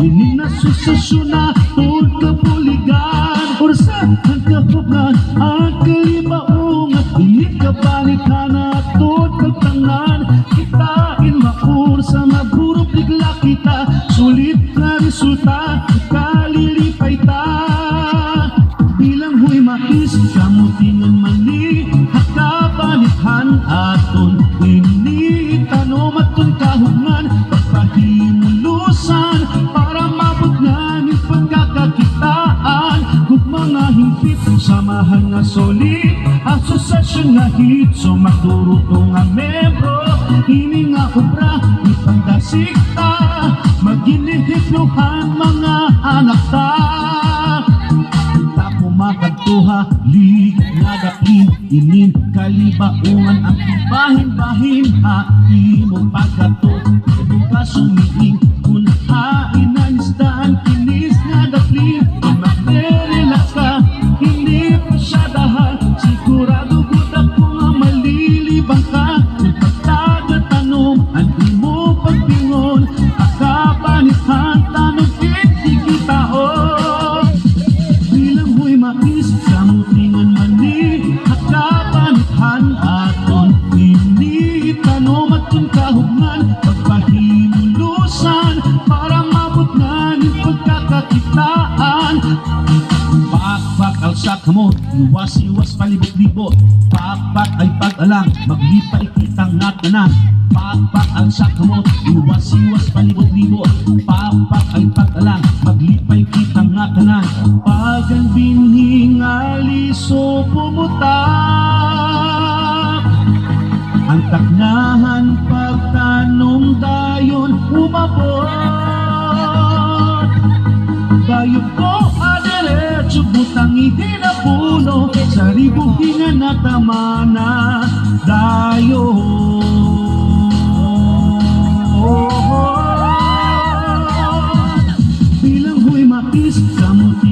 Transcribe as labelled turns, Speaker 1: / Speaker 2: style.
Speaker 1: Ini na susasyon na tod kapuligan Orsa ang kahugnan ang kalibaungan Ini kabalikan na tod kagtangan Kitain maur sa magburong bigla kita Sulit na resulta kalilipay ta Bilang huy mais kamutingan mali Hakabanithan aton Ini tanom aton kahugnan Pagpahimulusan para mabot namin pagkakakitaan Kung mga hingpit samahan nga solid Asosasyon nga hit so magduruto nga membro Ini nga obra ipandasik ta Maginihipluhan mga anak ta Makatuha, lig, nadakin, inin, kalibaungan ang bahin-bahin, hain mo pagkato, ka sumiing, kung hain ang isdaan, kinis, nadakin, kung mag-relax ka, hindi pa siya dahal, sigurado gudak ko nga malilibang ka, kung pagtagatanong, ang imo pagpingon, akapanihan, tanong, kitao. Mais kamutingan mani hakabanithan aton Ini tanom aton kahugnan Pagpahimulusan para mabot namin pagkakakitaan Pakpak alsak mo, iwas-iwas palibot-libot Pakpak ay pag-alang, maglipay kitang natanan Pakpak alsak mo, iwas-iwas palibot-libot Pakpak ay pag-alang, maglipay kitang natanan Pag ang binhing aliso pumutak Ang taknahan pagtanong dayon umabot Bayog ko adiretso butang ihinapuno Sa ribuhingan na tamana dayon Bilang huy mais kamuti